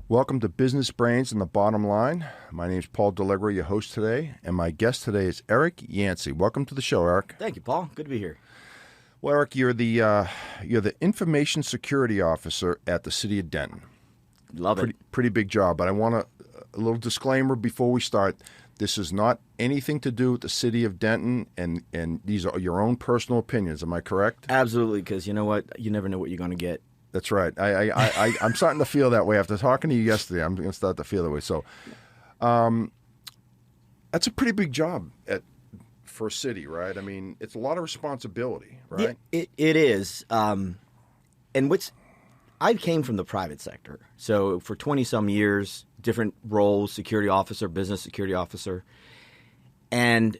Welcome to Business Brains and the Bottom Line. My name is Paul Delegro, your host today, and my guest today is Eric Yancy. Welcome to the show, Eric. Thank you, Paul. Good to be here. Well, Eric, you're the Information Security Officer at the City of Denton. Love it. Pretty big job, but I want a little disclaimer before we start. This is not anything to do with the City of Denton, and these are your own personal opinions. Am I correct? Absolutely, because you know what? You never know what you're going to get. That's right. I'm starting to feel that way after talking to you yesterday. I'm going to start to feel that way. So, that's a pretty big job for a city, right? I mean, it's a lot of responsibility, right? Yeah, it is. And I came from the private sector, so for 20-some years, different roles: security officer, business security officer, and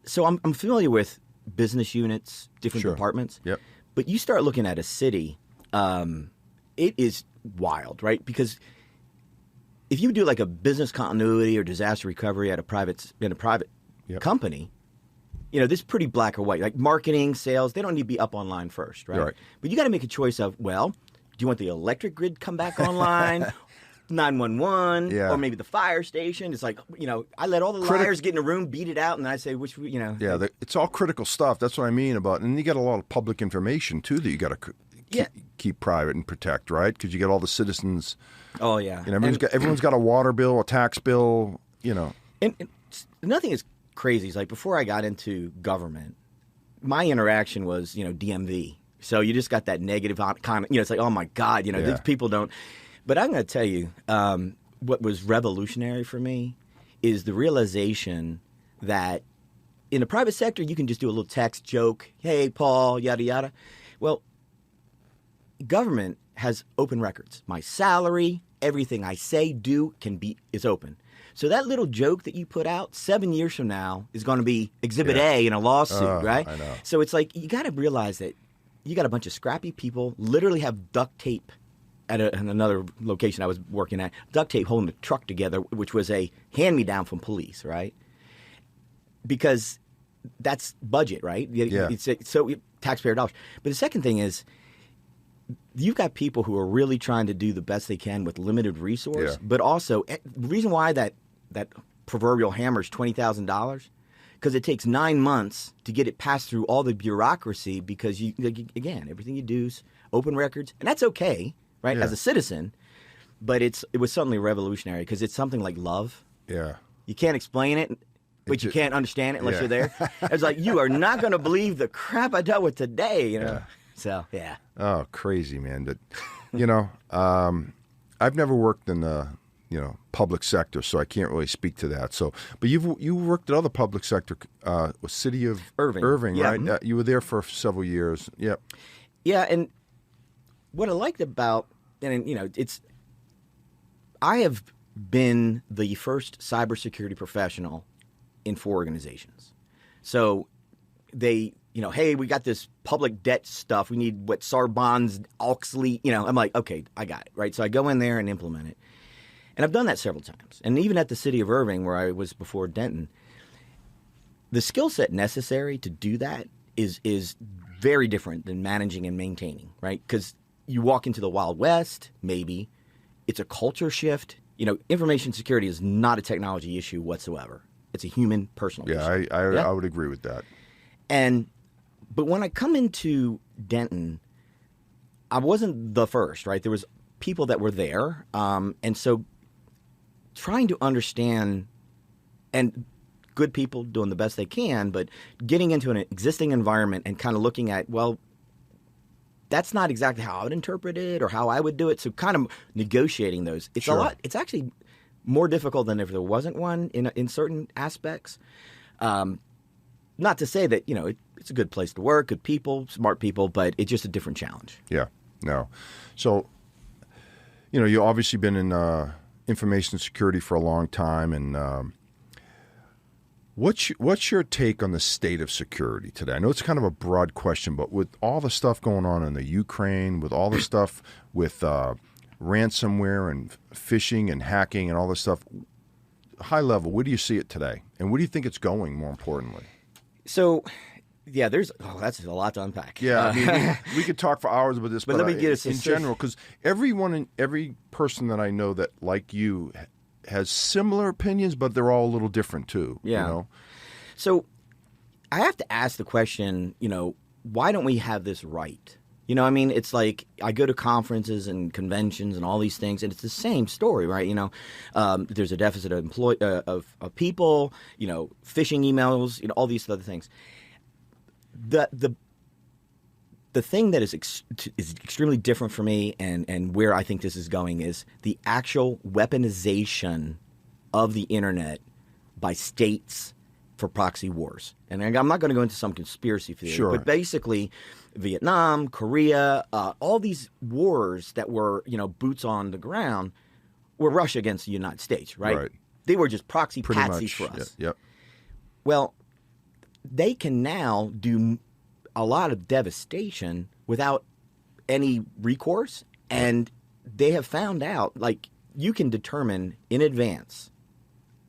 so I'm familiar with business units, different departments. Yep. But you start looking at a city. It is wild, right? Because if you do like a business continuity or disaster recovery in a private company, you know, this is pretty black or white. Like marketing, sales, they don't need to be up online first, right? But you got to make a choice of, well, do you want the electric grid come back online, 911, or maybe the fire station? It's like, you know, I let all the liars get in a room, beat it out, and I say, which, you know. Yeah, it's all critical stuff. That's what I mean about, and you got a lot of public information too that you got to keep private and protect, right? Because you get all the citizens. Oh yeah, you know, everyone's got a water bill, a tax bill, you know. And nothing is crazy. It's like before I got into government, my interaction was, you know, DMV. So you just got that negative kind of, you know, it's like, oh my God, you know, these people don't. But I'm going to tell you, what was revolutionary for me is the realization that in the private sector, you can just do a little text joke, hey, Paul, yada, yada. Well, government has open records. My salary, everything I say, do, is open. So that little joke that you put out 7 years from now is going to be Exhibit A in a lawsuit, right? I know. So it's like you got to realize that you got a bunch of scrappy people literally have duct tape at another location I was working at, duct tape holding the truck together, which was a hand-me-down from police, right? Because that's budget, right? Yeah. So taxpayer dollars. But the second thing is, you've got people who are really trying to do the best they can with limited resource, but also the reason why that proverbial hammer is $20,000 because it takes 9 months to get it passed through all the bureaucracy because again, everything you do is open records, and that's okay, right? As a citizen, but it was suddenly revolutionary because it's something like love. Yeah, you can't explain it. But you can't understand it unless you're there. It's like, you are not going to believe the crap I dealt with today, you know? So, yeah. Oh, crazy, man. But, you know, I've never worked in the, you know, public sector, so I can't really speak to that. So, but you worked at other public sector, City of Irving, right? Mm-hmm. You were there for several years. Yep. Yeah, and what I liked about, and you know, I have been the first cybersecurity professional in 4 organizations. So they, you know, hey, we got this public debt stuff. We need SAR bonds, Oxley. You know, I'm like, okay, I got it, right? So I go in there and implement it. And I've done that several times. And even at the City of Irving, where I was before Denton, the skill set necessary to do that is very different than managing and maintaining, right? Because you walk into the Wild West, maybe. It's a culture shift. You know, information security is not a technology issue whatsoever. It's a human, personal issue. I would agree with that. But when I come into Denton, I wasn't the first, right? There was people that were there. And so trying to understand, and good people doing the best they can, but getting into an existing environment and kind of looking at, well, that's not exactly how I would interpret it or how I would do it. So kind of negotiating those. It's a lot. It's actually more difficult than if there wasn't one in certain aspects. Not to say that, you know, it's a good place to work, good people, smart people, but it's just a different challenge. Yeah, no. So, you know, you've obviously been in information security for a long time, and what's your take on the state of security today? I know it's kind of a broad question, but with all the stuff going on in the Ukraine, with all the stuff with ransomware and phishing and hacking and all this stuff, high level, where do you see it today? And where do you think it's going, more importantly? So, yeah, that's a lot to unpack. Yeah, I mean, we could talk for hours about this, but let me get it in general, because every person that I know that, like you, has similar opinions, but they're all a little different too. Yeah. You know? So I have to ask the question, why don't we have this right? I mean, it's like I go to conferences and conventions and all these things, and it's the same story, right? There's a deficit of people, phishing emails, all these other things. The thing that is extremely different for me, and where I think this is going, is the actual weaponization of the internet by states for proxy wars. And I'm not going to go into some conspiracy theory, sure, but basically Vietnam, Korea, all these wars that were, boots on the ground were Russia against the United States, right? They were just proxy patsies for us. Yep. Well, they can now do a lot of devastation without any recourse, and they have found out, like, you can determine in advance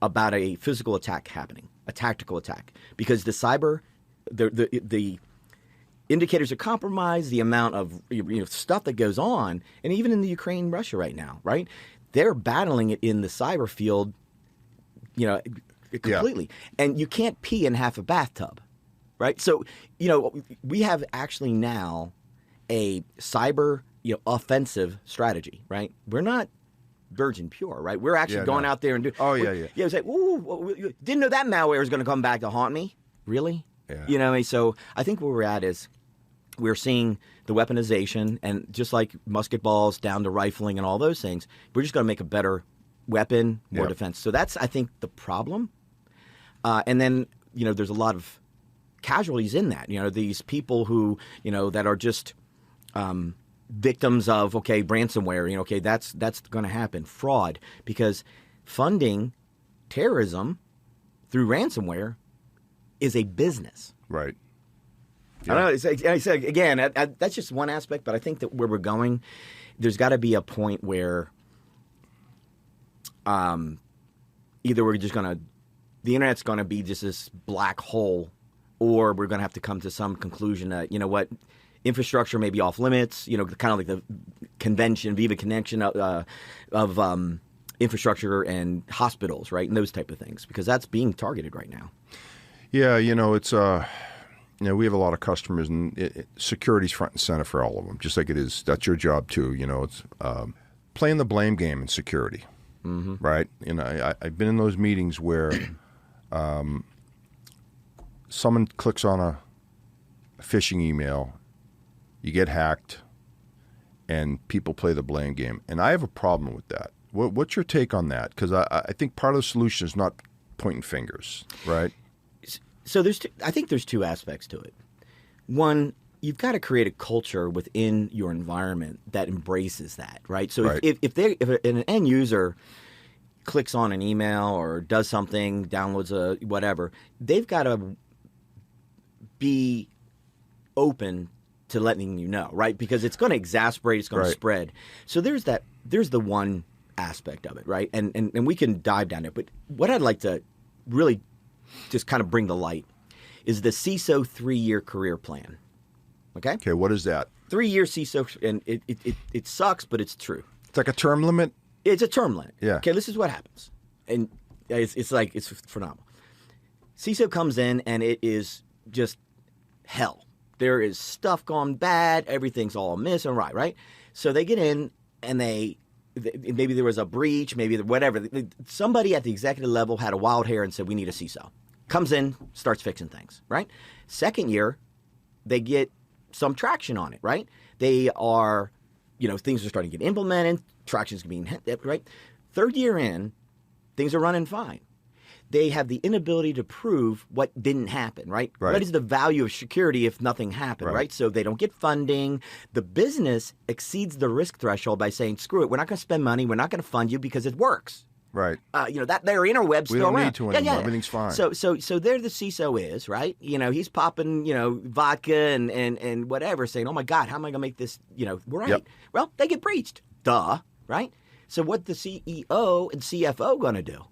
about a physical attack happening, a tactical attack, because the indicators of compromise, the amount of stuff that goes on, and even in the Ukraine, Russia right now, right? They're battling it in the cyber field, completely. Yeah. And you can't pee in half a bathtub, right? So, we have actually now a cyber offensive strategy, right? We're not virgin pure, right? We're actually going out there and doing. Oh, yeah. Yeah, it's like, ooh, didn't know that malware was going to come back to haunt me. Really? Yeah. So I think where we're at is we're seeing the weaponization, and just like musket balls down to rifling and all those things, we're just going to make a better weapon, more defense. So that's, I think, the problem. And then, there's a lot of casualties in that. These people who, that are just victims of, ransomware, that's going to happen. Fraud, because funding terrorism through ransomware is a business. Right. Yeah. I don't know. It's again, that's just one aspect, but I think that where we're going, there's got to be a point where either we're just going to, the internet's going to be just this black hole, or we're going to have to come to some conclusion that, infrastructure may be off limits, kind of like the Viva connection of infrastructure and hospitals, right? And those type of things, because that's being targeted right now. Yeah, it's we have a lot of customers, and security's front and center for all of them, just like it is. That's your job too. It's playing the blame game in security, right? I've been in those meetings where someone clicks on a phishing email, you get hacked, and people play the blame game, and I have a problem with that. What's your take on that? Because I think part of the solution is not pointing fingers, right? So I think there's two aspects to it. One, you've got to create a culture within your environment that embraces that, right? So right. if an end user clicks on an email or does something, downloads a whatever, they've got to be open to letting you know, right? Because it's going to exacerbate, it's going to spread. So there's the one aspect of it, right? And we can dive down it. But what I'd like to really just kind of bring the light is the CISO 3-year career plan. Okay, what is that? 3-year CISO, and it sucks, but it's true. It's like a term limit? It's a term limit. Yeah. Okay, this is what happens. And it's phenomenal. CISO comes in, and it is just hell. There is stuff gone bad. Everything's all amiss and right? So they get in, and maybe there was a breach, maybe whatever. Somebody at the executive level had a wild hair and said, we need a CISO. Comes in, starts fixing things, right? Second year, they get some traction on it, right? They are, things are starting to get implemented, traction's being hit, right? Third year in, things are running fine. They have the inability to prove what didn't happen, right? What is the value of security if nothing happened, right? So they don't get funding. The business exceeds the risk threshold by saying, screw it, we're not going to spend money, we're not going to fund you because it works. Right. That their interweb's still around. We don't need to anymore. Everything's fine. So there the CISO is, right? He's popping, vodka and whatever, saying, oh my God, how am I going to make this, right? Yep. Well, they get breached. Duh. right? So what the CEO and CFO going to do?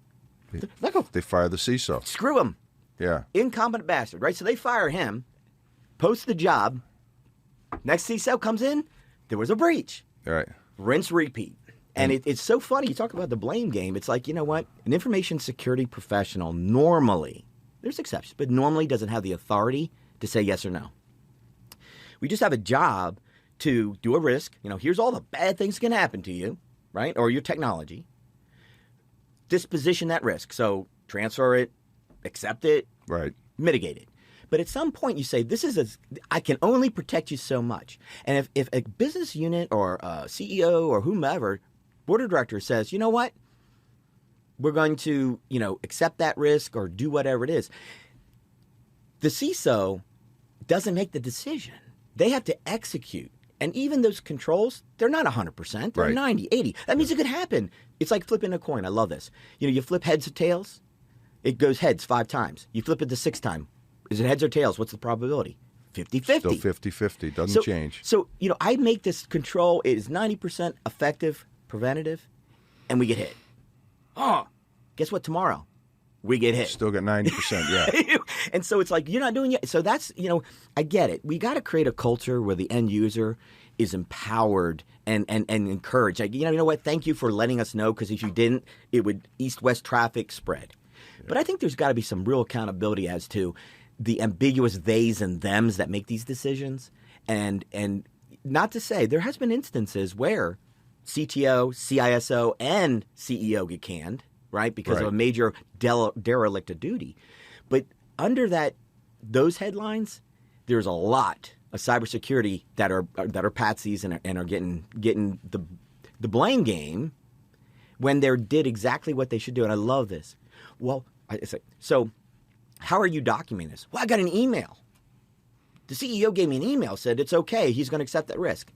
They fire the CISO. Screw him. Yeah. Incompetent bastard, right? So they fire him, post the job. Next CISO comes in, there was a breach. All right. Rinse, repeat. And it's so funny. You talk about the blame game. It's like, you know what? An information security professional normally, there's exceptions, but normally doesn't have the authority to say yes or no. We just have a job to do a risk. You know, here's all the bad things that can happen to you, right? Or your technology. Disposition that risk. So transfer it, accept it, Right. mitigate it. But at some point you say, I can only protect you so much. And if a business unit or a CEO or whomever, board of directors says, you know what, we're going to, accept that risk or do whatever it is, the CISO doesn't make the decision. They have to execute. And even those controls, they're not 100%. They're Right. 90, 80. That means it could happen. It's like flipping a coin. I love this. You flip heads or tails, it goes heads 5 times. You flip it the 6th time. Is it heads or tails? What's the probability? 50-50. Still 50-50. Doesn't change. So, I make this control. It is 90% effective, preventative, and we get hit. Oh, guess what? Tomorrow, we get hit. Still got 90%, yeah. And so it's like, you're not doing it. So that's, I get it. We got to create a culture where the end user is empowered and encouraged. Like, you know what? Thank you for letting us know, because if you didn't, it would east-west traffic spread. Yeah. But I think there's got to be some real accountability as to the ambiguous theys and thems that make these decisions. And not to say, there has been instances where CTO, CISO, and CEO get canned, right, because of a major derelict of duty. But under those headlines, there's a lot of cybersecurity that are patsies and are getting the blame game when they did exactly what they should do. And I love this. Well, so how are you documenting this? Well, I got an email. The CEO gave me an email, said it's okay. He's going to accept that risk.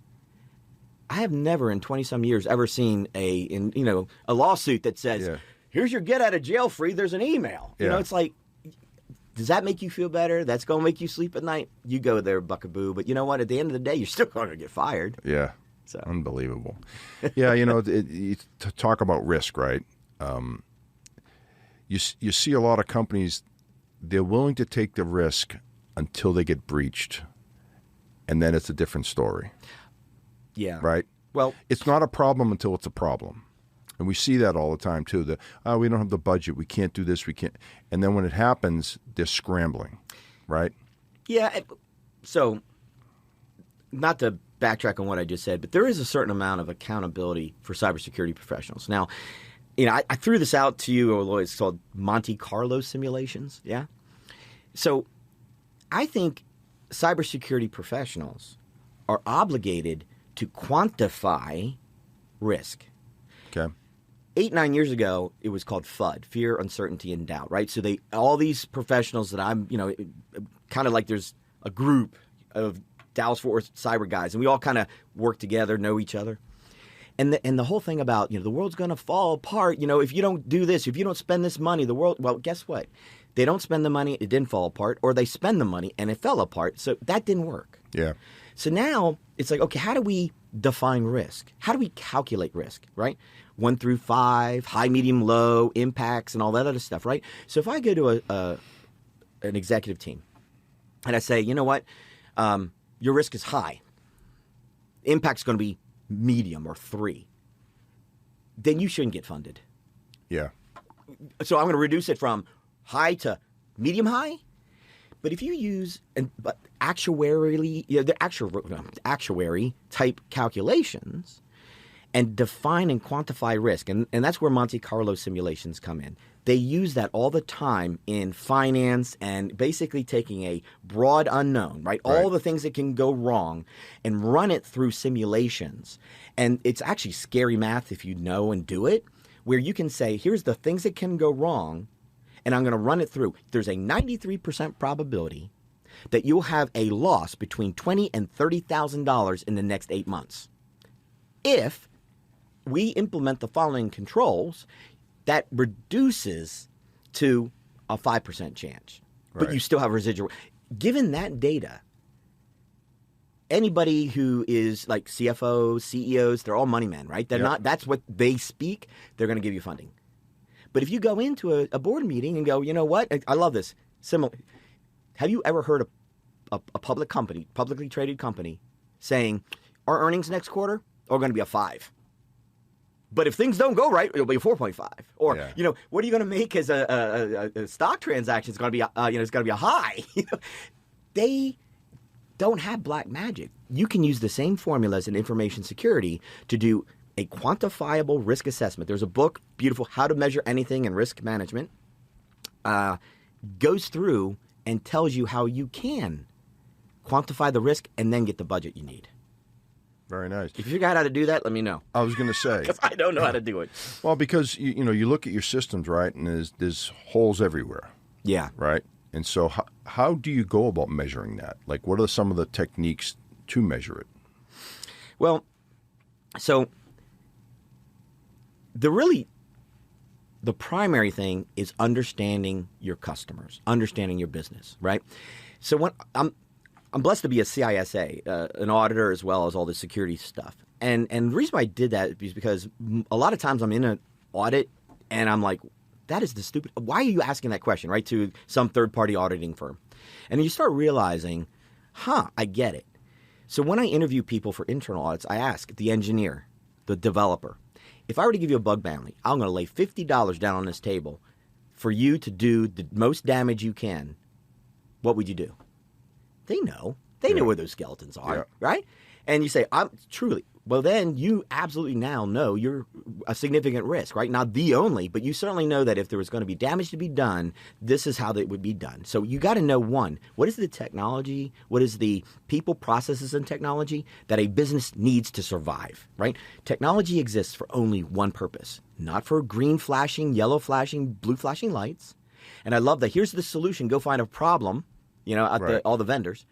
I have never in 20-some years ever seen a lawsuit that says, here's your get out of jail free. There's an email. Yeah. It's like, does that make you feel better? That's going to make you sleep at night? You go there, buckaboo. But you know what? At the end of the day, you're still going to get fired. Yeah. So unbelievable. Yeah, you talk about risk, right? You see a lot of companies, they're willing to take the risk until they get breached, and then it's a different story. Yeah. Right? Well, it's not a problem until it's a problem. And we see that all the time, too. We don't have the budget. We can't do this. We can't. And then when it happens, they're scrambling, right? Yeah. So not to backtrack on what I just said, but there is a certain amount of accountability for cybersecurity professionals. Now, I threw this out to you. It's called Monte Carlo simulations. Yeah. So I think cybersecurity professionals are obligated to quantify risk. Okay. 8-9 years ago, it was called FUD, fear, uncertainty, and doubt, right? So all these professionals that I'm, kind of like there's a group of Dallas-Fort Worth cyber guys, and we all kind of work together, know each other. And the whole thing about, the world's going to fall apart, if you don't do this, if you don't spend this money, well, guess what? They don't spend the money, it didn't fall apart, or they spend the money and it fell apart. So that didn't work. Yeah. So now it's like, okay, how do we define risk? How do we calculate risk, right? 1 through 5, high, medium, low, impacts, and all that other stuff, right? So if I go to an executive team and I say, you know what, your risk is high, impact's going to be medium or 3, then you shouldn't get funded. Yeah. So I'm going to reduce it from high to medium high. But if you use actuarially, the actuary type calculations and define and quantify risk, and that's where Monte Carlo simulations come in. They use that all the time in finance and basically taking a broad unknown, right? All the things that can go wrong and run it through simulations. And it's actually scary math if you know and do it, where you can say, here's the things that can go wrong, and I'm going to run it through. There's a 93% probability that you'll have a loss between $20,000 and $30,000 in the next 8 months. If we implement the following controls, that reduces to a 5% chance. But you still have residual. Given that data, anybody who is like CFOs, CEOs, they're all money men, right? They're not. That's what they speak. They're going to give you funding. But if you go into a board meeting and go, you know what? I love this. Similar. Have you ever heard a public company, publicly traded company, saying our earnings next quarter are going to be a 5? But if things don't go right, it'll be a 4.5. Or what are you going to make as a stock transaction? It's going to be it's going to be a high. They don't have black magic. You can use the same formulas in information security to do a quantifiable risk assessment. There's a book, beautiful, How to Measure Anything in Risk Management. Goes through and tells you how you can quantify the risk and then get the budget you need. Very nice. If you figure out how to do that, let me know. I was going to say. Because I don't know how to do it. Well, because you look at your systems, right, and there's holes everywhere. Yeah. Right? And so how do you go about measuring that? Like, what are some of the techniques to measure it? Well, so the primary thing is understanding your customers, understanding your business, right? So when I'm blessed to be a CISA, an auditor, as well as all the security stuff. And the reason why I did that is because a lot of times I'm in an audit and I'm like, that is the stupid. Why are you asking that question, right, to some third-party auditing firm? And then you start realizing, I get it. So when I interview people for internal audits, I ask the engineer, the developer, if I were to give you a bug bounty, I'm going to lay $50 down on this table for you to do the most damage you can. What would you do? They know. They know where those skeletons are, right? And you say, well, then you absolutely now know you're a significant risk, right? Not the only, but you certainly know that if there was going to be damage to be done, this is how that would be done. So you got to know, one, what is the technology, what is the people, processes, and technology that a business needs to survive, right? Technology exists for only one purpose, not for green flashing, yellow flashing, blue flashing lights. And I love that. Here's the solution. Go find a problem, at all the vendors.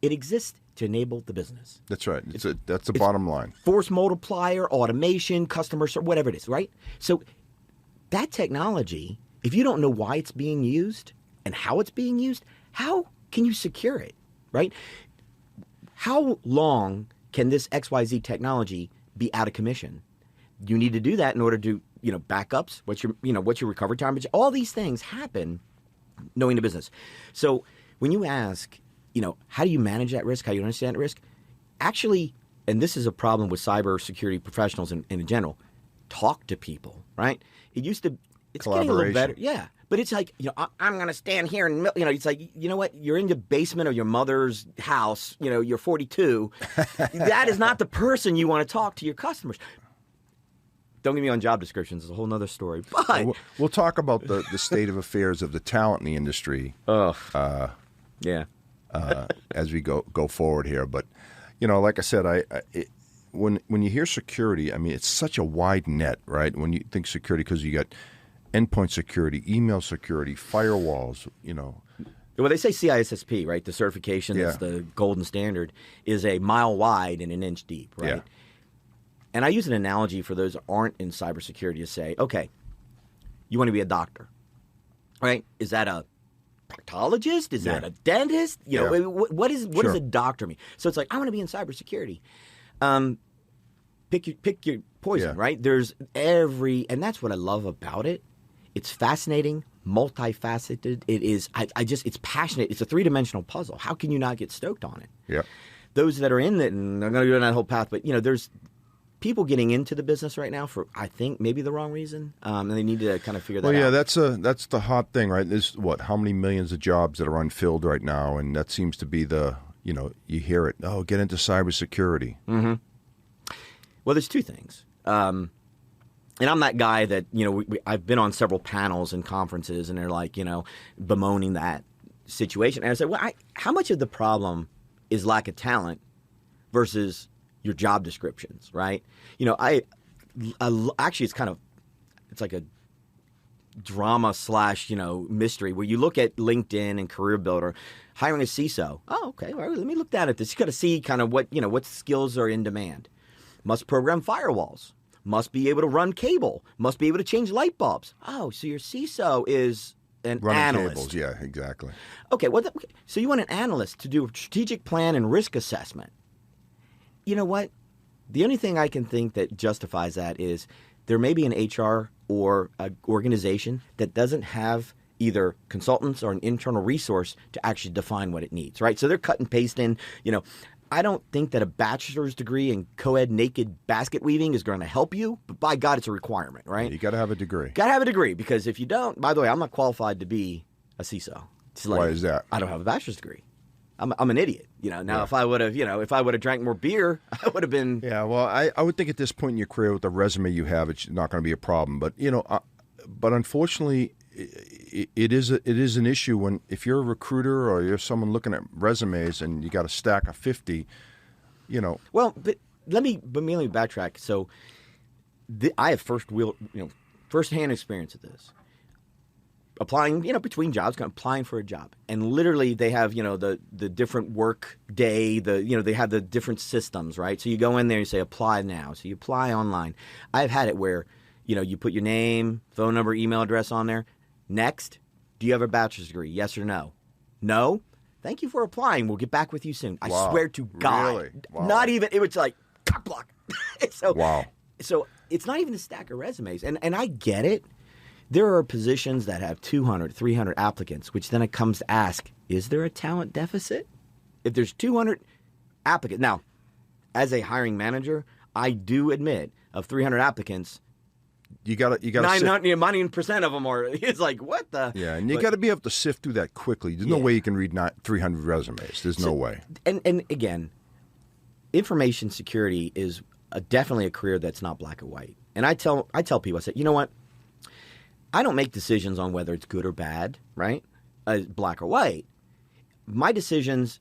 It exists to enable the business. That's right. That's the bottom line. Force multiplier, automation, customer service, whatever it is, right? So that technology, if you don't know why it's being used and how it's being used, how can you secure it, right? How long can this XYZ technology be out of commission? You need to do that in order to, backups, what's your recovery time? All these things happen knowing the business. So when you ask, how do you manage that risk? How do you understand that risk? Actually, and this is a problem with cybersecurity professionals in general, talk to people, right? It's getting a little better. Yeah. But it's like, I'm going to stand here and, it's like, you know what? You're in the basement of your mother's house, you're 42. That is not the person you want to talk to your customers. Don't get me on job descriptions. It's a whole nother story. But we'll talk about the state of affairs of the talent in the industry. Yeah. As we go forward here, but like I said, when you hear security, I mean, it's such a wide net, right? When you think security, because you got endpoint security, email security, firewalls, Well, they say CISSP, right? The certification that's the golden standard is a mile wide and an inch deep, right? Yeah. And I use an analogy for those that aren't in cybersecurity to say, okay, you want to be a doctor, right? Is that a proctologist? Is that a dentist? What does a doctor mean? So it's like, I want to be in cybersecurity. Pick your poison, right? There's and that's what I love about it. It's fascinating, multifaceted. It is, it's passionate. It's a 3-dimensional puzzle. How can you not get stoked on it? Yeah. Those that are in it, and they're going to go down that whole path, but there's people getting into the business right now for, I think, maybe the wrong reason, and they need to kind of figure that out. Well, yeah, that's the hot thing, right? There's how many millions of jobs that are unfilled right now, and that seems to be the, you hear it. Oh, get into cybersecurity. Mm-hmm. Well, there's two things, and I'm that guy that I've been on several panels and conferences, and they're like, bemoaning that situation, and I said, well, how much of the problem is lack of talent versus your job descriptions, right? I actually, it's like a drama / mystery where you look at LinkedIn and Career Builder, hiring a CISO. Oh, okay. All right, let me look down at this. You got to see kind of what skills are in demand. Must program firewalls. Must be able to run cable. Must be able to change light bulbs. Oh, so your CISO is an running analyst. Cables, yeah, exactly. Okay, so you want an analyst to do a strategic plan and risk assessment. you know what? The only thing I can think that justifies that is there may be an HR or an organization that doesn't have either consultants or an internal resource to actually define what it needs, right? So they're cut and paste in, I don't think that a bachelor's degree in co-ed naked basket weaving is going to help you, but by God, it's a requirement, right? You got to have a degree. Got to have a degree, because if you don't, by the way, I'm not qualified to be a CISO. Why is that? I don't have a bachelor's degree. I'm an idiot. Now if I would have, drank more beer, I would have been. Yeah, well, I would think at this point in your career with the resume you have, it's not going to be a problem. But but unfortunately, it is an issue if you're a recruiter or you're someone looking at resumes and you got a stack of 50. Well, but let me backtrack. So I have first-hand experience of this. Applying, between jobs, applying for a job. And literally they have, the different work day, they have the different systems, right? So you go in there and you say, apply now. So you apply online. I've had it where, you put your name, phone number, email address on there. Next, do you have a bachelor's degree? Yes or no? No? Thank you for applying. We'll get back with you soon. I swear to God. Really? Wow. Not even, it was like, cock block. Wow. So it's not even a stack of resumes. And I get it. There are positions that have 200, 300 applicants, which then it comes to ask, is there a talent deficit? If there's 200 applicants. Now, as a hiring manager, I do admit of 300 applicants, you got to 90% of them are, it's like, what the? Yeah, and you got to be able to sift through that quickly. There's no way you can read 300 resumes. There's no way. And again, information security is definitely a career that's not black or white. And I tell people, I say, you know what? I don't make decisions on whether it's good or bad, right? Black or white. My decisions,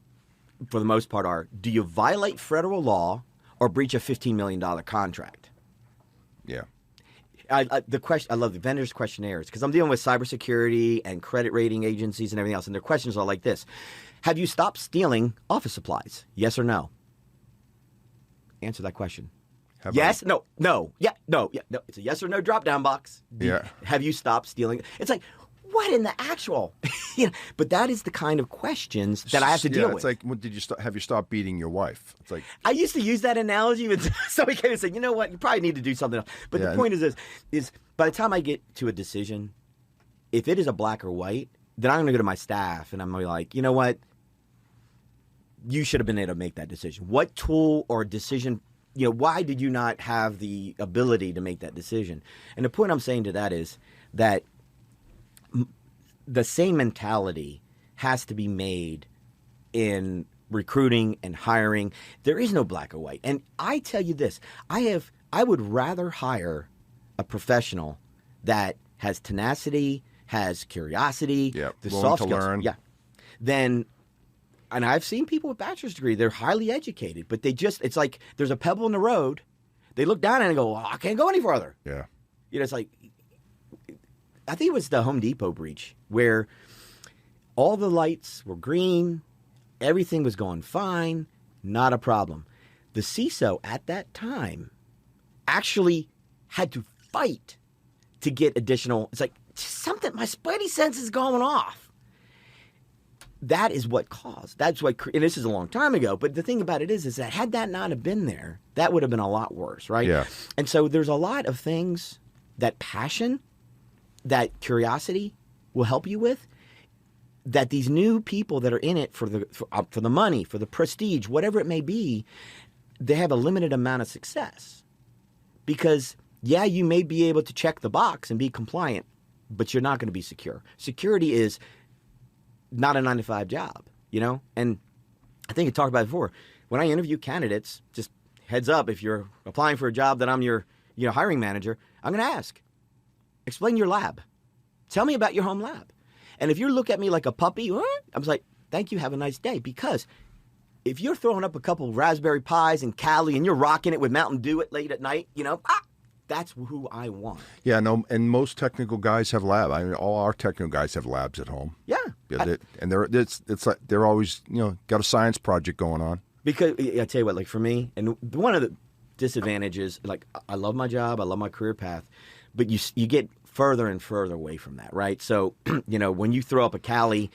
for the most part, are: do you violate federal law or breach a $15 million contract? Yeah. I love the vendors' questionnaires because I'm dealing with cybersecurity and credit rating agencies and everything else, and their questions are like this: have you stopped stealing office supplies? Yes or no? Answer that question. Yes, no, yeah, no. It's a yes or no drop-down box. Have you stopped stealing? It's like, what in the actual? But that is the kind of questions that I have to deal with. It's like, have you stopped beating your wife? It's like, I used to use that analogy, but somebody came and said, you know what, you probably need to do something else. But the point is this, is by the time I get to a decision, if it is a black or white, then I'm going to go to my staff and I'm going to be like, you know what, you should have been able to make that decision. What tool or decision, why did you not have the ability to make that decision? And the point I'm saying to that is that the same mentality has to be made in recruiting and hiring. There is no black or white. And I tell you this, I would rather hire a professional that has tenacity, has curiosity, the soft skills, learn. than. And I've seen people with bachelor's degree, they're highly educated, but it's like there's a pebble in the road. They look down and go, I can't go any further. Yeah. It's like, I think it was the Home Depot breach where all the lights were green, everything was going fine, not a problem. The CISO at that time actually had to fight to get additional. It's like something, my spidey sense is going off. That is what caused. That's what, and this is a long time ago. But the thing about it is that had that not have been there, that would have been a lot worse, right? Yeah. And so there's a lot of things that passion, that curiosity will help you with. That these new people that are in it for the money, for the prestige, whatever it may be, they have a limited amount of success. Because you may be able to check the box and be compliant, but you're not going to be secure. Security is not a 9-to-5 job, And I think I talked about it before. When I interview candidates, just heads up, if you're applying for a job that I'm your hiring manager, I'm going to ask, explain your lab. Tell me about your home lab. And if you look at me like a puppy, I'm like, thank you, have a nice day. Because if you're throwing up a couple Raspberry Pis in Cali and you're rocking it with Mountain Dew late at night, that's who I want. Yeah, no, and most technical guys have labs. I mean, all our technical guys have labs at home. Yeah. And it's like they're always, got a science project going on. Because I tell you what, like for me, and one of the disadvantages, like I love my job, I love my career path, but you get further and further away from that, right? So, when you throw up a Cali,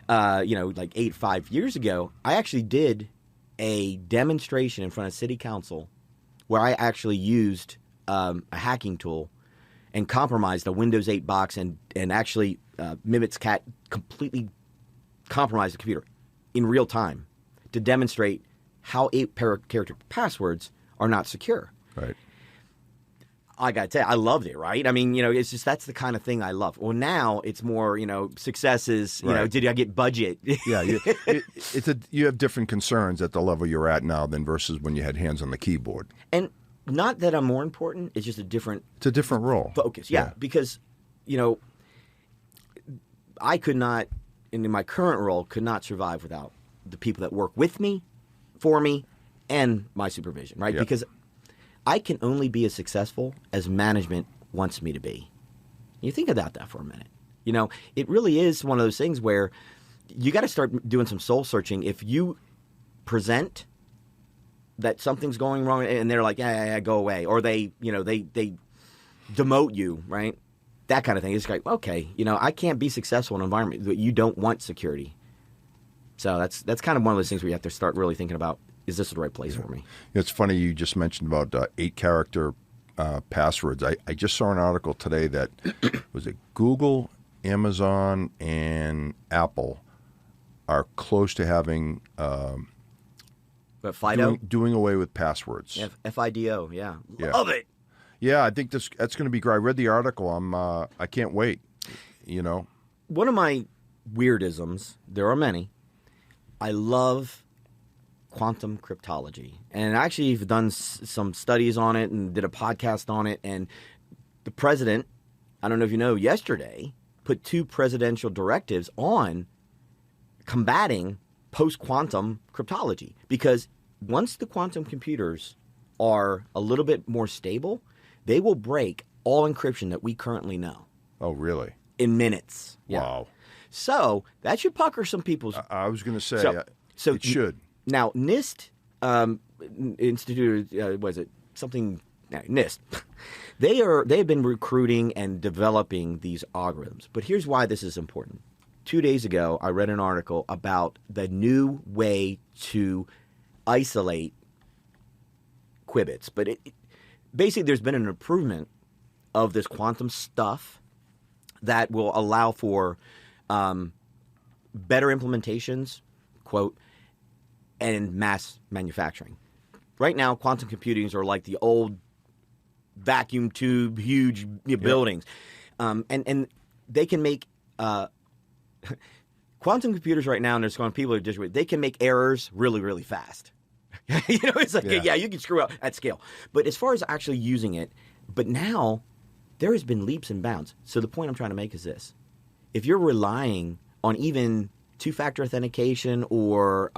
like 5 years ago, I actually did a demonstration in front of city council where I actually used a hacking tool and compromised a Windows 8 box and actually Mimic's cat completely compromised the computer in real time to demonstrate how 8-character passwords are not secure. Right. I got to tell you, I loved it, right? I mean, it's just that's the kind of thing I love. Well, now it's more, success is, did I get budget? Yeah, you have different concerns at the level you're at now than versus when you had hands on the keyboard. And not that I'm more important, it's just It's a different role. Focus, yeah. Because, I could not, in my current role, could not survive without the people that work with me, for me, and my supervision, right? Yep. Because I can only be as successful as management wants me to be. You think about that for a minute. It really is one of those things where you got to start doing some soul searching. If you present that something's going wrong and they're like, yeah, go away, or they demote you, right? That kind of thing. It's like, okay, I can't be successful in an environment that you don't want security. So that's kind of one of those things where you have to start really thinking about, is this the right place for me? It's funny you just mentioned about 8-character passwords. I just saw an article today that was it Google, Amazon, and Apple are close to having But FIDO? doing away with passwords. Yeah, FIDO, yeah. Yeah. Love it. Yeah, I think that's going to be great. I read the article. I can't wait. One of my weirdisms, there are many, I love quantum cryptology. And I actually have done some studies on it and did a podcast on it. And the president, I don't know if you know, yesterday put 2 presidential directives on combating post-quantum cryptology. Because once the quantum computers are a little bit more stable, they will break all encryption that we currently know. Oh, really? In minutes. Yeah. Wow. So that should pucker some people's. I was going to say, so it should. Now, NIST Institute, was it something? NIST. They have been recruiting and developing these algorithms. But here's why this is important. 2 days ago, I read an article about the new way to isolate qubits. But basically, there's been an improvement of this quantum stuff that will allow for better implementations, quote, and mass manufacturing. Right now, quantum computers are like the old vacuum tube, huge buildings. And they can make quantum computers right now, and there's people who disagree, they can make errors really, really fast. It's like, yeah, you can screw up at scale. But as far as actually using it, but now there has been leaps and bounds. So the point I'm trying to make is this. If you're relying on even two-factor authentication or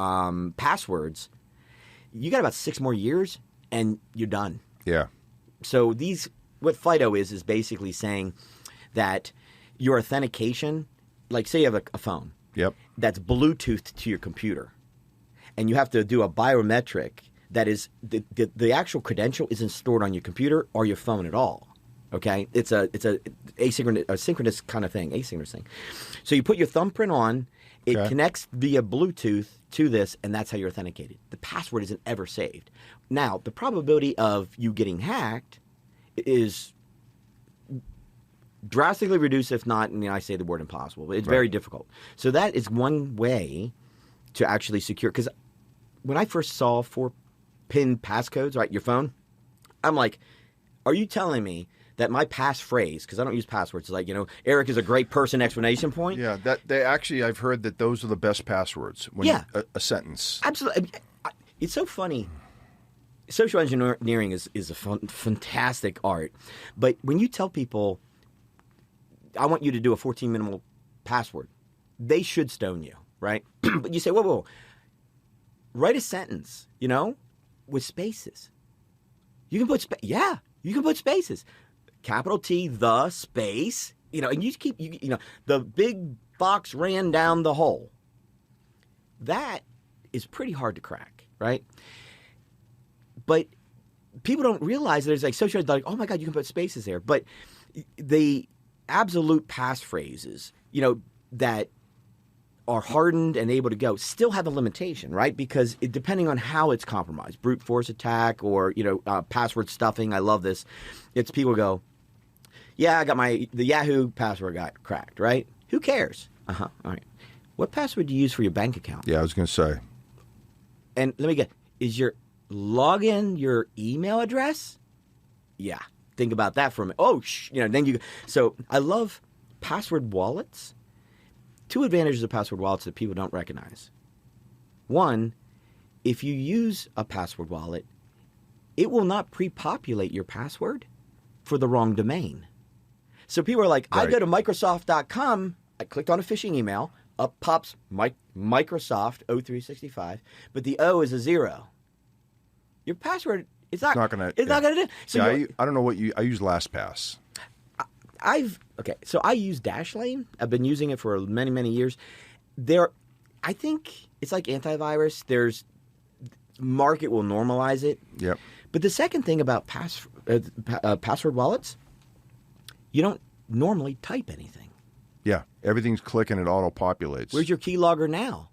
passwords, you got about 6 more years and you're done. Yeah. So what FIDO is basically saying that your authentication, like say you have a phone. Yep. That's Bluetooth to your computer. And you have to do a biometric that is the actual credential isn't stored on your computer or your phone at all. Okay? It's a synchronous kind of thing, asynchronous thing. So you put your thumbprint on, it connects via Bluetooth to this, and that's how you're authenticated. The password isn't ever saved. Now, the probability of you getting hacked is drastically reduced, if not, I say the word impossible, but it's very difficult. So that is one way to actually secure, because when I first saw 4-pin passcodes, right, your phone, I'm like, are you telling me that my passphrase, because I don't use passwords, like, Eric is a great person, exclamation point. Yeah, I've heard that those are the best passwords. When a sentence. Absolutely. It's so funny. Social engineering is a fantastic art. But when you tell people, I want you to do a 14-minimal password, they should stone you, right? But you say, whoa. Write a sentence, with spaces. You can put you can put spaces. Capital T, the space, and you keep, the big fox ran down the hole. That is pretty hard to crack, right? But people don't realize there's like social, like, oh my God, you can put spaces there. But the absolute passphrases, that are hardened and able to go still have a limitation, right? Because depending on how it's compromised, brute force attack or, password stuffing. I love this. It's people go, yeah, I got the Yahoo password got cracked, right? Who cares? All right. What password do you use for your bank account? Yeah, I was going to say. And let me get, is your login your email address? Yeah. Think about that for a minute. Oh, so I love password wallets. Two advantages of password wallets that people don't recognize. One, if you use a password wallet, it will not pre-populate your password for the wrong domain. So people are like, right. I go to Microsoft.com, I clicked on a phishing email, up pops Microsoft 0365, but the O is a 0. Your password, it's not going to do. So yeah, I don't know I use LastPass. So I use Dashlane. I've been using it for many, many years. I think it's like antivirus. Market will normalize it. Yep. But the second thing about password wallets, you don't normally type anything. Yeah, everything's clicking, it auto-populates. Where's your keylogger now?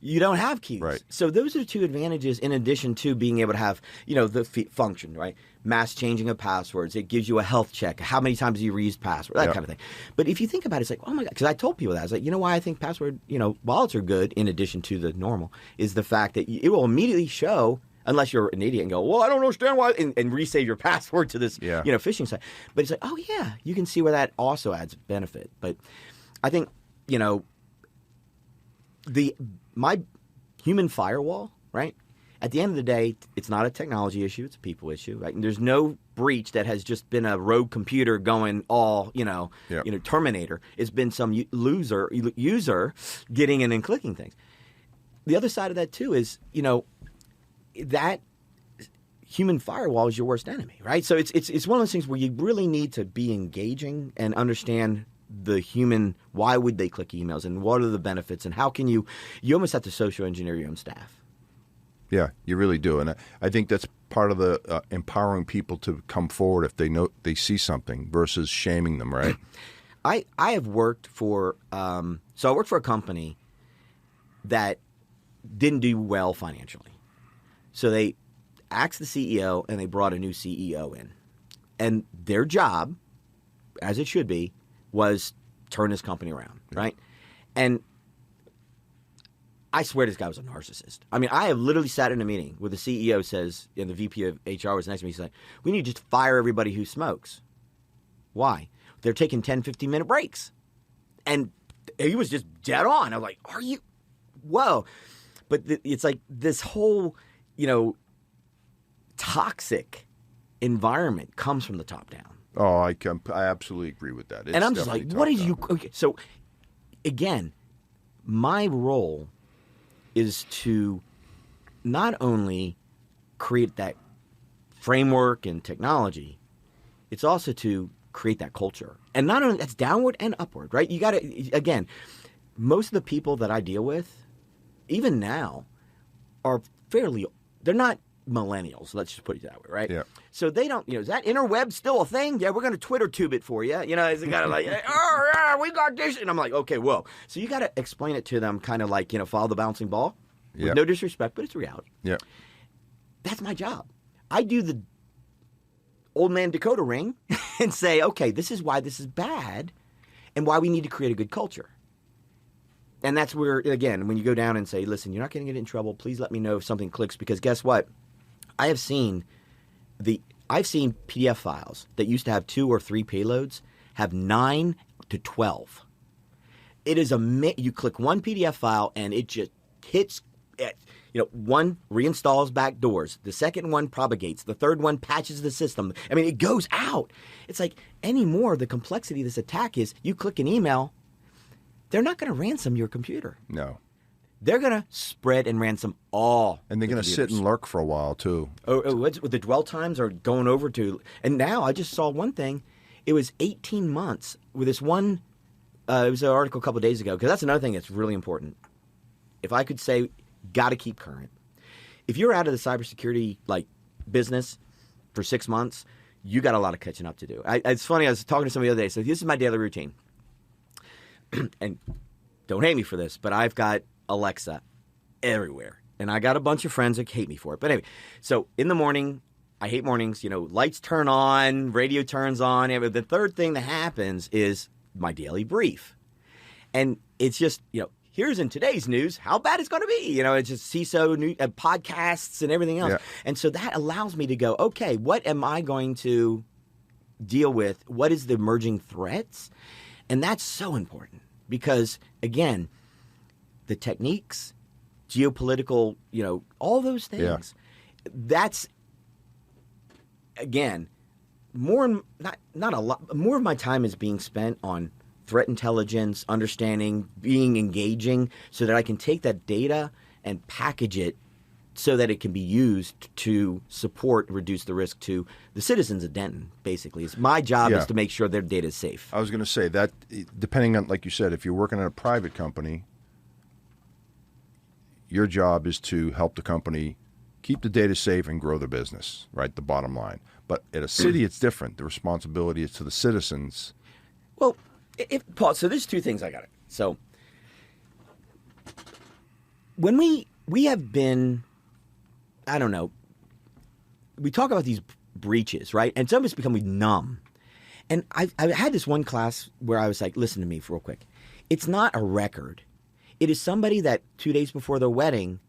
You don't have keys. Right. So those are the two advantages in addition to being able to have, the function, right? Mass changing of passwords. It gives you a health check. How many times have you reused password? That kind of thing. But if you think about it, it's like, oh my God. Because I told people that. I was like, why I think password, wallets are good in addition to the normal is the fact that it will immediately show, unless you're an idiot and go, well, I don't understand why, and resave your password to this, phishing site. But it's like, oh yeah, you can see where that also adds benefit. But I think, my human firewall, right? At the end of the day, it's not a technology issue; it's a people issue. Right? And there's no breach that has just been a rogue computer going all, Terminator. It's been some user getting in and clicking things. The other side of that too is, that human firewall is your worst enemy, right? So it's one of those things where you really need to be engaging and understand the human, why would they click emails and what are the benefits and how can you almost have to social engineer your own staff. Yeah, you really do. And I think that's part of the empowering people to come forward if they see something versus shaming them, right? I have worked for, I worked for a company that didn't do well financially. So they axed the CEO and they brought a new CEO in. And their job, as it should be, was turn this company around, right? And I swear this guy was a narcissist. I mean, I have literally sat in a meeting where the CEO says, and the VP of HR was next to me, he's like, we need to just fire everybody who smokes. Why? They're taking 10, 15-minute breaks. And he was just dead on. I was like, are you? Whoa. But it's like this whole, toxic environment comes from the top down. Oh, I absolutely agree with that. And I'm just like, what did you? Okay, so again, my role is to not only create that framework and technology, it's also to create that culture. And not only that's downward and upward, right? You got to, again, most of the people that I deal with, even now, are they're not millennials, let's just put it that way, right? Yeah. So they don't, is that interweb still a thing? Yeah, we're going to Twitter tube it for you. It's kind of like, oh, yeah, we got this. And I'm like, okay, whoa. So you got to explain it to them kind of like, follow the bouncing ball. With no disrespect, but it's reality. Yeah. That's my job. I do the old man Dakota ring and say, okay, this is why this is bad and why we need to create a good culture. And that's where, again, when you go down and say, listen, you're not going to get in trouble. Please let me know if something clicks, because guess what? I've seen PDF files that used to have 2 or 3 payloads have 9 to 12. It is you click one PDF file and it just hits it. One reinstalls back doors. The second one propagates. The third one patches the system. I mean, it goes out. It's like anymore, the complexity of this attack is you click an email, they're not going to ransom your computer. No. They're going to spread and ransom all. And they're going to sit and lurk for a while, too. With the dwell times are going over to. And now I just saw one thing. It was 18 months with this one. It was an article a couple of days ago, because that's another thing that's really important. If I could say, got to keep current. If you're out of the cybersecurity business for 6 months, you got a lot of catching up to do. It's funny. I was talking to somebody the other day. So this is my daily routine. And don't hate me for this, but I've got Alexa everywhere. And I got a bunch of friends that hate me for it. But anyway, so in the morning, I hate mornings, lights turn on, radio turns on. The third thing that happens is my daily brief. And it's just, here's in today's news how bad it's going to be. It's just CISO podcasts and everything else. Yeah. And so that allows me to go, okay, what am I going to deal with? What is the emerging threats? And that's so important because, again, the techniques, geopolitical, all those things, that's, again, not a lot, more of my time is being spent on threat intelligence, understanding, being engaging, so that I can take that data and package it so that it can be used to support and reduce the risk to the citizens of Denton, basically. It's my job is to make sure their data is safe. I was going to say that, depending on, like you said, if you're working at a private company, your job is to help the company keep the data safe and grow the business, right? The bottom line. But at a city, it's different. The responsibility is to the citizens. Well, Paul, so there's two things I got. So when we have been, I don't know, we talk about these breaches, right? And some of us become numb. And I had this one class where I was like, listen to me for real quick. It's not a record. It is somebody that 2 days before their wedding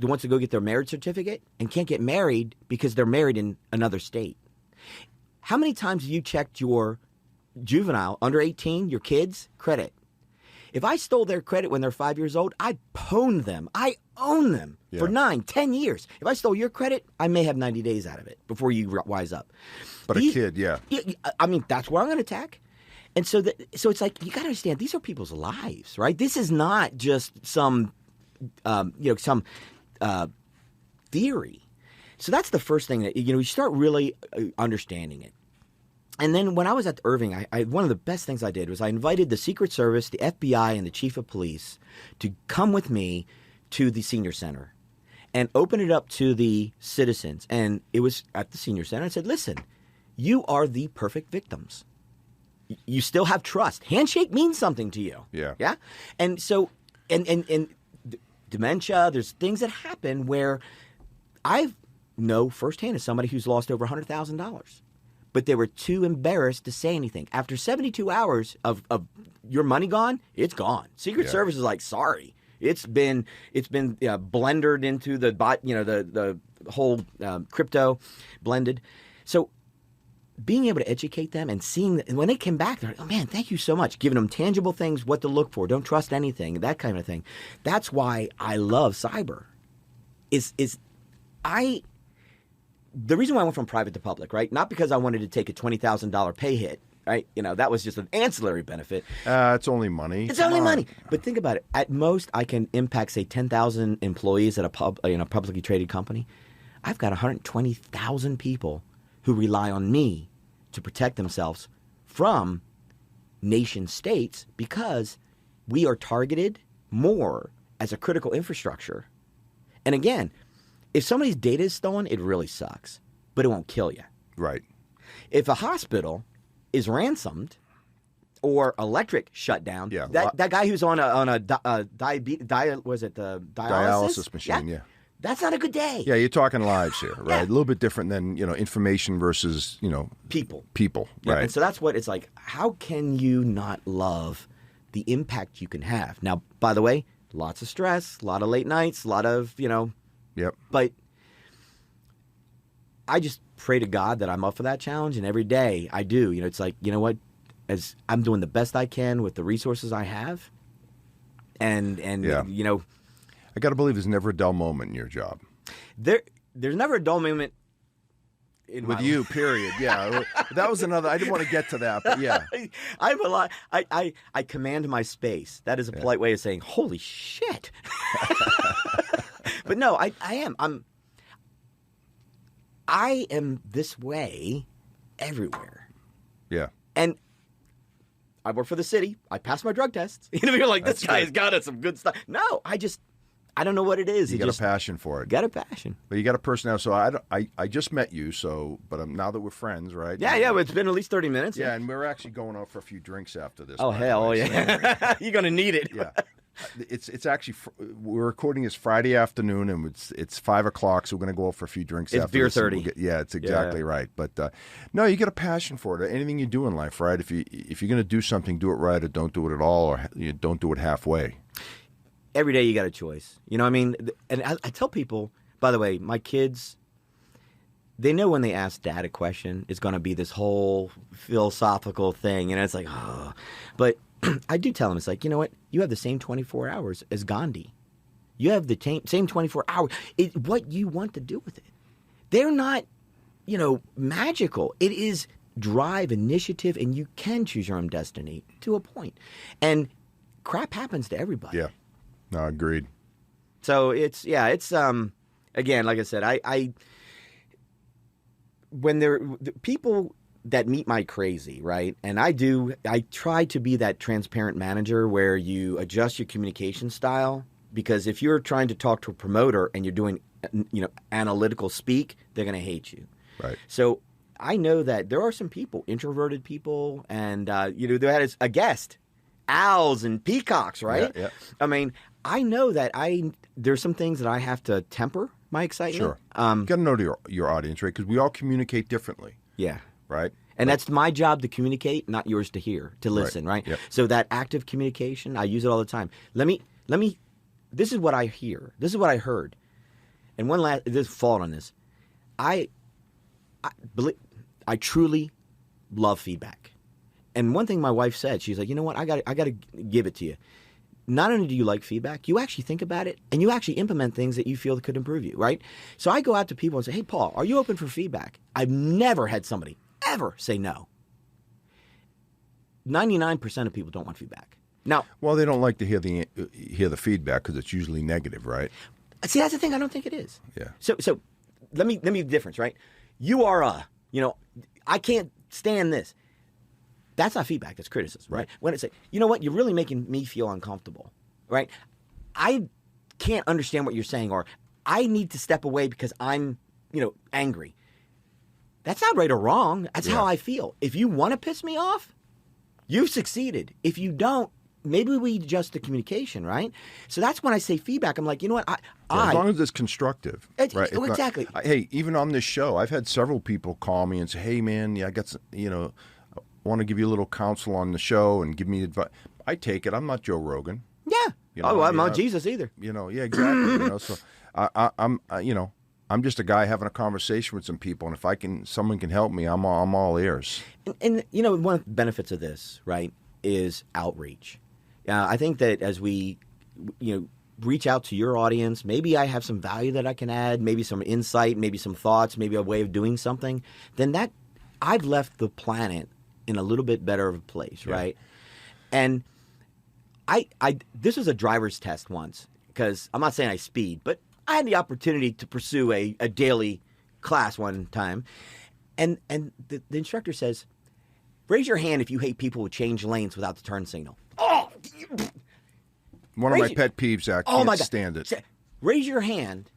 wants to go get their marriage certificate and can't get married because they're married in another state. How many times have you checked your juvenile, under 18, your kids' credit? If I stole their credit when they're 5 years old, I pwned them. I own them for 9, 10 years. If I stole your credit, I may have 90 days out of it before you wise up. But a kid, I mean, that's what I'm going to attack. And so it's like, you got to understand, these are people's lives, right? This is not just some theory. So that's the first thing that, you start really understanding it. And then when I was at Irving, one of the best things I did was I invited the Secret Service, the FBI, and the Chief of Police to come with me to the Senior Center and open it up to the citizens. And it was at the Senior Center. I said, listen, you are the perfect victims. You still have trust. Handshake means something to you. Yeah. Yeah? And so, and dementia, there's things that happen where I know firsthand as somebody who's lost over $100,000. But they were too embarrassed to say anything. After 72 hours of your money gone, it's gone. Secret Service is like, sorry. It's been blendered into the the whole crypto blended. So being able to educate them and seeing that, and when they came back, they're like, oh man, thank you so much. Giving them tangible things, what to look for. Don't trust anything, that kind of thing. That's why I love cyber. The reason why I went from private to public, right? Not because I wanted to take a $20,000 pay hit, right? That was just an ancillary benefit. It's only money. It's only money. But think about it. At most, I can impact, say, 10,000 employees at a publicly traded company. I've got 120,000 people who rely on me to protect themselves from nation states because we are targeted more as a critical infrastructure. And again, if somebody's data is stolen, it really sucks, but it won't kill you. Right. If a hospital is ransomed or electric shut down, that guy who's on a dialysis machine, yeah. That's not a good day. Yeah, you're talking lives here, right? A little bit different than, information versus, people. Right. And so that's what it's like. How can you not love the impact you can have? Now, by the way, lots of stress, a lot of late nights, a lot of, Yep. But I just pray to God that I'm up for that challenge, and every day I do. It's like, you know what? As I'm doing the best I can with the resources I have, and I got to believe there's never a dull moment in your job. There's never a dull moment with you, life. Period. Yeah, that was another. I didn't want to get to that, but yeah, I'm a lot. I command my space. That is a polite way of saying, "Holy shit." But no, I am. I am this way everywhere. Yeah. And I work for the city. I pass my drug tests. You're like, this guy's got us some good stuff. No, I don't know what it is. You got a passion for it. Got a passion. But you got a personality. So I just met you. So, but now that we're friends, right? Yeah. Well, it's been at least 30 minutes. Yeah, and we're actually going out for a few drinks after this. Oh hell yeah! So, you're gonna need it. Yeah. It's actually we're recording this Friday afternoon, and it's 5 o'clock, so we're going to go out for a few drinks. It's after beer this, 30. It's exactly right. But no, you get a passion for it. Anything you do in life, right? If you're going to do something, do it right, or don't do it at all, or you don't do it halfway. Every day you got a choice. You know what I mean? And I tell people, by the way, my kids, they know when they ask dad a question, it's going to be this whole philosophical thing, and it's like, oh, but. I do tell them, it's like, you know what? You have the same 24 hours as Gandhi. You have the same 24 hours. It's what you want to do with it. They're not, magical. It is drive, initiative, and you can choose your own destiny to a point. And crap happens to everybody. Yeah. No, agreed. So it's again, like I said, when people that meet my crazy, right? And I try to be that transparent manager where you adjust your communication style, because if you're trying to talk to a promoter and you're doing, analytical speak, they're going to hate you. Right. So I know that there are some people, introverted people, and, there had a guest, owls and peacocks, right? Yeah. I mean, I know that there's some things that I have to temper my excitement. Sure. You got to know your audience, right? Because we all communicate differently. Yeah. Right? And that's my job to communicate, not yours to hear, to listen, right? Yep. So that active communication, I use it all the time. Let me, this is what I hear. This is what I heard. And this fault on this. I truly love feedback. And one thing my wife said, she's like, you know what? I got to give it to you. Not only do you like feedback, you actually think about it and you actually implement things that you feel could improve you, right? So I go out to people and say, hey, Paul, are you open for feedback? I've never had somebody ever say no. 99% of people don't want feedback. Now, well, they don't like to hear the feedback because it's usually negative, right? See, that's the thing. I don't think it is. Yeah. So let me the difference, right? You are I can't stand this. That's not feedback. That's criticism, right? When it's like, you know what, you're really making me feel uncomfortable, right? I can't understand what you're saying, or I need to step away because I'm, angry. That's not right or wrong. That's how I feel. If you want to piss me off, you've succeeded. If you don't, maybe we adjust the communication, right? So that's when I say feedback. I'm like, you know what? As long as it's constructive. Right? Exactly. Hey, even on this show, I've had several people call me and say, hey, man, I got some, I want to give you a little counsel on the show and give me advice. I take it. I'm not Joe Rogan. Yeah. I'm not Jesus either. Yeah, exactly. So I'm just a guy having a conversation with some people, and if someone can help me, I'm all ears. And one of the benefits of this, right, is outreach. I think that as we, reach out to your audience, maybe I have some value that I can add, maybe some insight, maybe some thoughts, maybe a way of doing something, then that I've left the planet in a little bit better of a place, right? And this was a driver's test once, because I'm not saying I speed, but I had the opportunity to pursue a daily class one time, and the instructor says, raise your hand if you hate people who change lanes without the turn signal. Oh! One of my pet peeves, I can't stand it. Raise your hand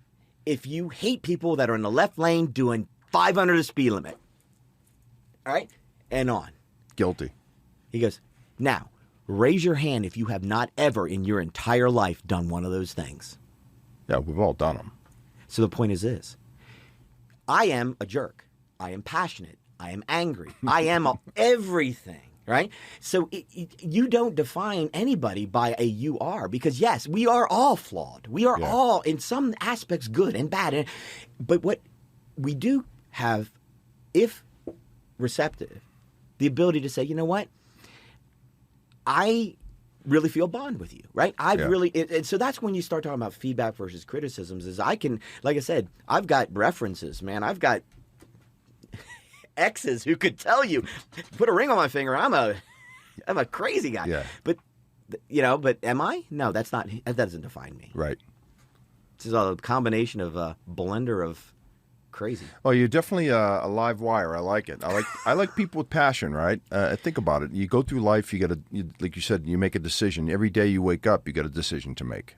if you hate people that are in the left lane doing 5 under the speed limit. All right? And on. Guilty. He goes, now, raise your hand if you have not ever in your entire life done one of those things. Yeah, we've all done them. So the point is this. I am a jerk. I am passionate. I am angry. I am everything, right? So you don't define anybody by a you are, because, yes, we are all flawed. We are all, in some aspects, good and bad. But what we do have, if receptive, the ability to say, you know what? I really feel bond with you, right? And so that's when you start talking about feedback versus criticisms, is I can, like I said, I've got references, man. I've got exes who could tell you, put a ring on my finger, I'm a crazy guy. Yeah. But am I? No, that doesn't define me. Right. This is a combination of a blender of crazy. Oh, you're definitely a live wire. I like it. I like people with passion, right? Think about it. You go through life, like you said, you make a decision. Every day you wake up, you got a decision to make.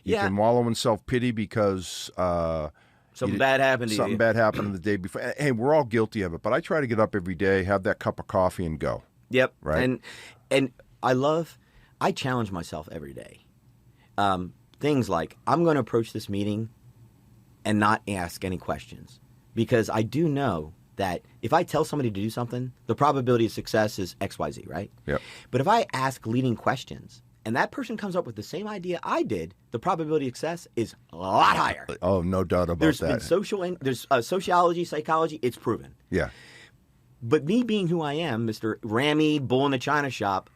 You can wallow in self-pity because something bad happened to you. Something bad happened the day before. Hey, we're all guilty of it, but I try to get up every day, have that cup of coffee, and go. Yep. Right. And I challenge myself every day. Things like, I'm going to approach this meeting and not ask any questions, because I do know that if I tell somebody to do something, the probability of success is XYZ, right? Yep. But if I ask leading questions and that person comes up with the same idea I did, the probability of success is a lot higher. Oh, no doubt about There's that. There's sociology, psychology, it's proven. Yeah. But me being who I am, Mr. Rammy, bull in the china shop,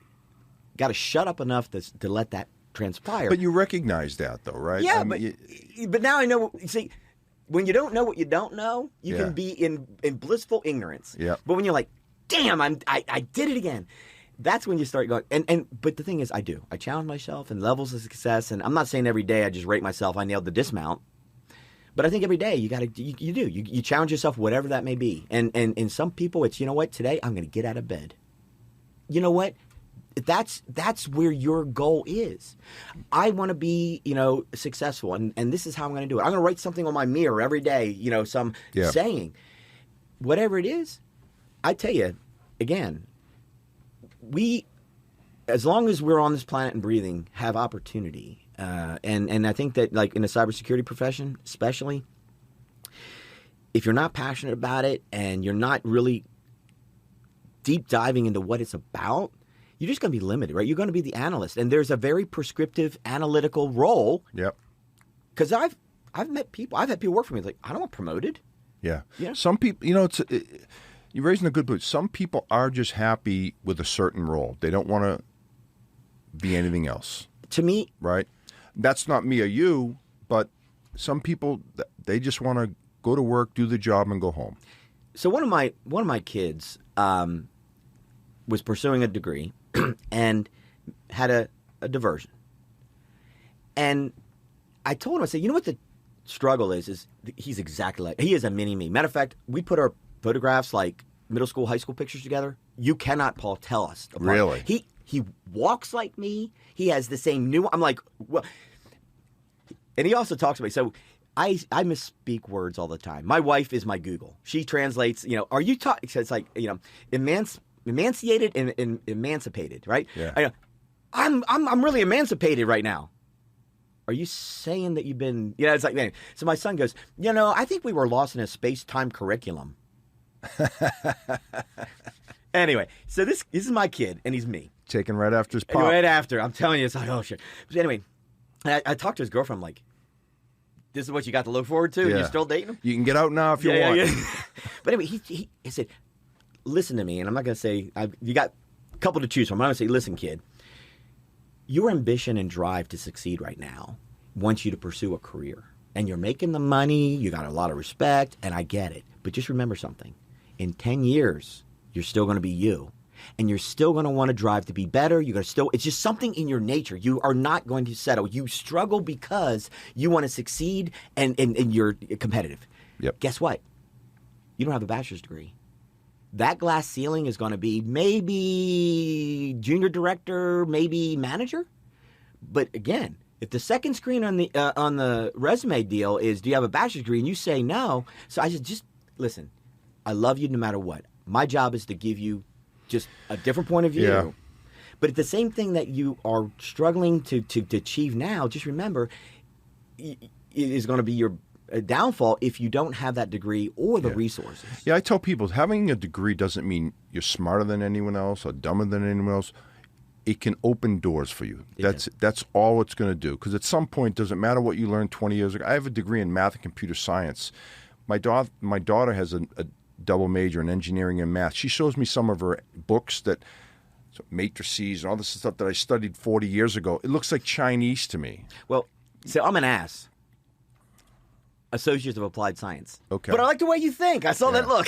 got to shut up enough to let that transpire. But you recognize that, though, right? Yeah, but now I know. See, when you don't know what you don't know, you Yeah. can be in blissful ignorance. Yeah. But when you're like, damn, I did it again. That's when you start going. But the thing is, I challenge myself in levels of success, and I'm not saying every day I just rate myself. I nailed the dismount. But I think every day you challenge yourself, whatever that may be. And some people, it's, you know what, today I'm going to get out of bed. You know what? That's where your goal is. I want to be, successful, and this is how I'm going to do it. I'm going to write something on my mirror every day, some saying. Whatever it is, I tell you, again, as long as we're on this planet and breathing, have opportunity. And I think that, like, in the cybersecurity profession, especially, if you're not passionate about it and you're not really deep diving into what it's about, you're just going to be limited, right? You're going to be the analyst, and there's a very prescriptive analytical role. Yep. Because I've met people, I've had people work for me like, I don't want promoted. Yeah. Yeah. Some people, you're raising a good point. Some people are just happy with a certain role. They don't want to be anything else. To me, right? That's not me or you, but some people, they just want to go to work, do the job, and go home. So one of my kids was pursuing a degree and had a diversion. And I told him, I said, you know what the struggle is he's exactly like, he is a mini me. Matter of fact, we put our photographs, like middle school, high school pictures together. You cannot, Paul, tell us apart. Really? He walks like me. He has the same new. I'm like, well, and he also talks to me. So I misspeak words all the time. My wife is my Google. She translates. Are you talking? It's like emanciated and emancipated, right? Yeah. I'm really emancipated right now. Are you saying that you've been? It's like, man. So my son goes, I think we were lost in a space-time curriculum. Anyway, so this is my kid, and he's me. Taken right after his pop. Right after. I'm telling you, it's like, oh, shit. But anyway, I talked to his girlfriend. I'm like, this is what you got to look forward to? Yeah. And you're still dating him? You can get out now if you want. Yeah. But anyway, he said, listen to me, and I'm not going to say, you got a couple to choose from. I'm going to say, listen, kid, your ambition and drive to succeed right now wants you to pursue a career. And you're making the money, you got a lot of respect, and I get it. But just remember something. In 10 years, you're still going to be you. And you're still going to want to drive to be better. You're going to still, it's just something in your nature. You are not going to settle. You struggle because you want to succeed and you're competitive. Yep. Guess what? You don't have a bachelor's degree. That glass ceiling is going to be maybe junior director, maybe manager. But again, if the second screen on the resume deal is, do you have a bachelor's degree? And you say no. So I just listen, I love you no matter what. My job is to give you just a different point of view. Yeah. But it's the same thing that you are struggling to achieve now. Just remember, it is going to be your downfall if you don't have that degree or the resources. Yeah, I tell people having a degree doesn't mean you're smarter than anyone else or dumber than anyone else. It can open doors for you. That's all it's going to do. Because at some point, it doesn't matter what you learned 20 years ago. I have a degree in math and computer science. My daughter has a double major in engineering and math. She shows me some of her books matrices and all this stuff that I studied 40 years ago. It looks like Chinese to me. Well, so I'm an ass. Associate of Applied Science. Okay. But I like the way you think. I saw that look.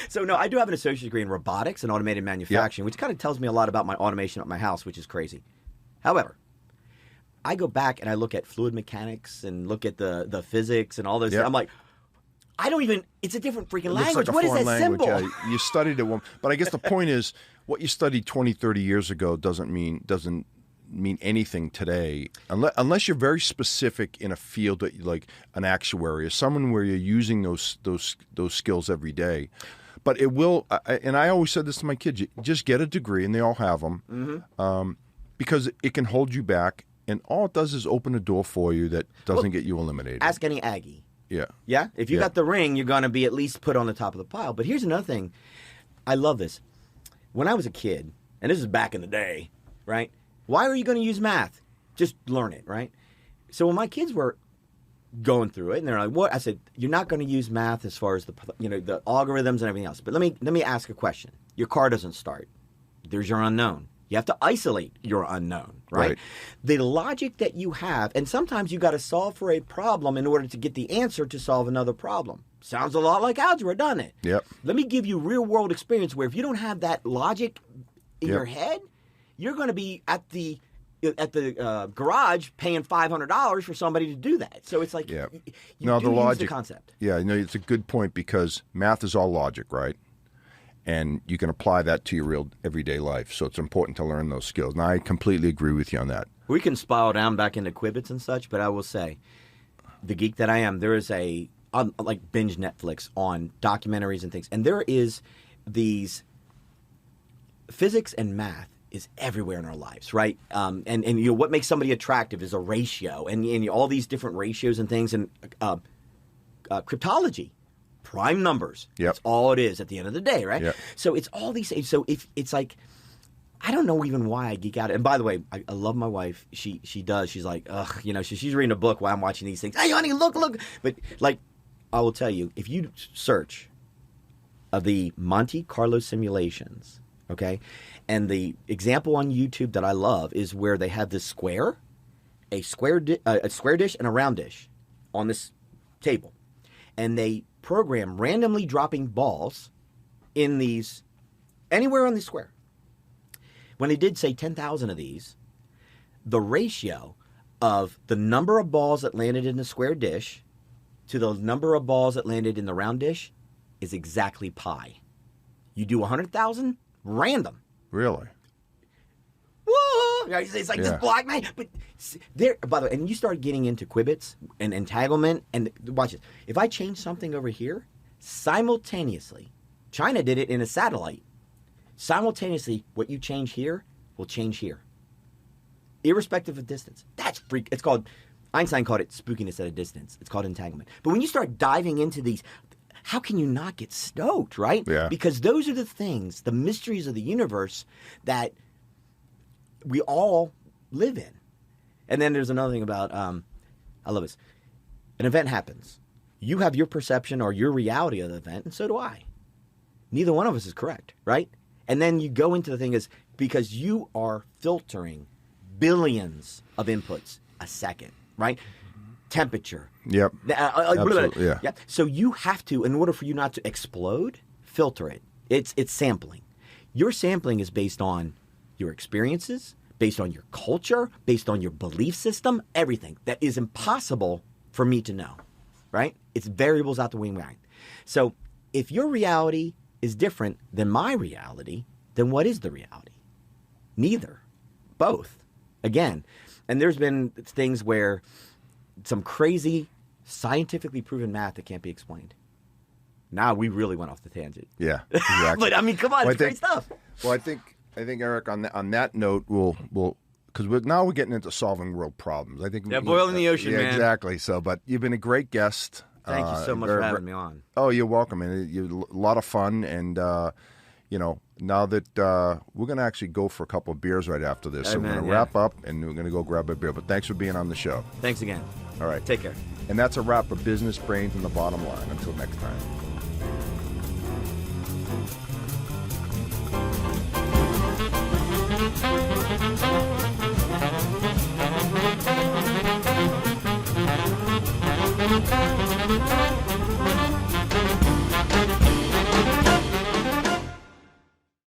So no, I do have an associate's degree in robotics and automated manufacturing, which kind of tells me a lot about my automation at my house, which is crazy. However, I go back and I look at fluid mechanics and look at the physics and all those. I'm like, I don't even, it's a different freaking language. Like what is that language. symbol? Yeah, you studied it. But I guess the point is, what you studied 20, 30 years ago doesn't mean anything today unless you're very specific in a field that like an actuary or someone where you're using those skills every day. But it will, and I always said this to my kids: you just get a degree, and they all have them, because it can hold you back, and all it does is open a door for you that doesn't get you eliminated. Ask any Aggie. Yeah. Yeah? If you got the ring, you're going to be at least put on the top of the pile. But here's another thing. I love this. When I was a kid, and this is back in the day, right? Why are you going to use math? Just learn it, right? So when my kids were going through it, and they're like, "What?" I said, "You're not going to use math as far as the algorithms and everything else. But let me ask a question. Your car doesn't start. There's your unknown. You have to isolate your unknown, right? The logic that you have, and sometimes you got to solve for a problem in order to get the answer to solve another problem. Sounds a lot like algebra, doesn't it? Yep. Let me give you real world experience where if you don't have that logic in your head, you're going to be at the garage paying $500 for somebody to do that. So it's like you use the concept. Yeah, it's a good point because math is all logic, right? And you can apply that to your real everyday life. So it's important to learn those skills. And I completely agree with you on that. We can spiral down back into quibbits and such, but I will say, the geek that I am, there is like binge Netflix on documentaries and things. And there is these physics and math is everywhere in our lives, right? And what makes somebody attractive is a ratio, and all these different ratios and things, and cryptology, prime numbers. Yep. That's all it is at the end of the day, right? Yep. So it's all these. So if it's like, I don't know even why I geek out. And by the way, I love my wife. She does. She's like, ugh, she's reading a book while I'm watching these things. Hey, honey, look. But like, I will tell you, if you search the Monte Carlo simulations, okay, and the example on YouTube that I love is where they have this square, a square dish, and a round dish on this table, and they program randomly dropping balls in these anywhere on the square. When they did say 10,000 of these, the ratio of the number of balls that landed in the square dish to the number of balls that landed in the round dish is exactly pi. You do 100,000, random. Really? Whoa! It's like this black man. But there, by the way, and you start getting into quibbits and entanglement, and watch this. If I change something over here, simultaneously, China did it in a satellite. Simultaneously, what you change here will change here, irrespective of distance. That's freak. It's called, Einstein called it spookiness at a distance. It's called entanglement. But when you start diving into these, how can you not get stoked, right? Yeah. Because those are the things, the mysteries of the universe that we all live in. And then there's another thing about, I love this. An event happens. You have your perception or your reality of the event, and so do I. Neither one of us is correct, right? And then you go into the thing is because you are filtering billions of inputs a second, right? Temperature. Yep. Absolutely, yeah. So you have to, in order for you not to explode, filter it. It's sampling. Your sampling is based on your experiences, based on your culture, based on your belief system, everything that is impossible for me to know, right? It's variables out the window. So if your reality is different than my reality, then what is the reality? Neither. Both. Again. And there's been things where some crazy scientifically proven math that can't be explained. Now we really went off the tangent. Yeah, exactly. But I mean, come on, it's great stuff. Well, I think Eric, on that note, we'll because we're getting into solving world problems. I think boiling the ocean, man. Exactly. So, but you've been a great guest. Thank you so much for having me on. Oh, you're welcome, and you're a lot of fun. And now that we're going to actually go for a couple of beers right after this, so we're going to wrap up and we're going to go grab a beer. But thanks for being on the show. Thanks again. All right, take care. And that's a wrap of Business Brains and the Bottom Line. Until next time.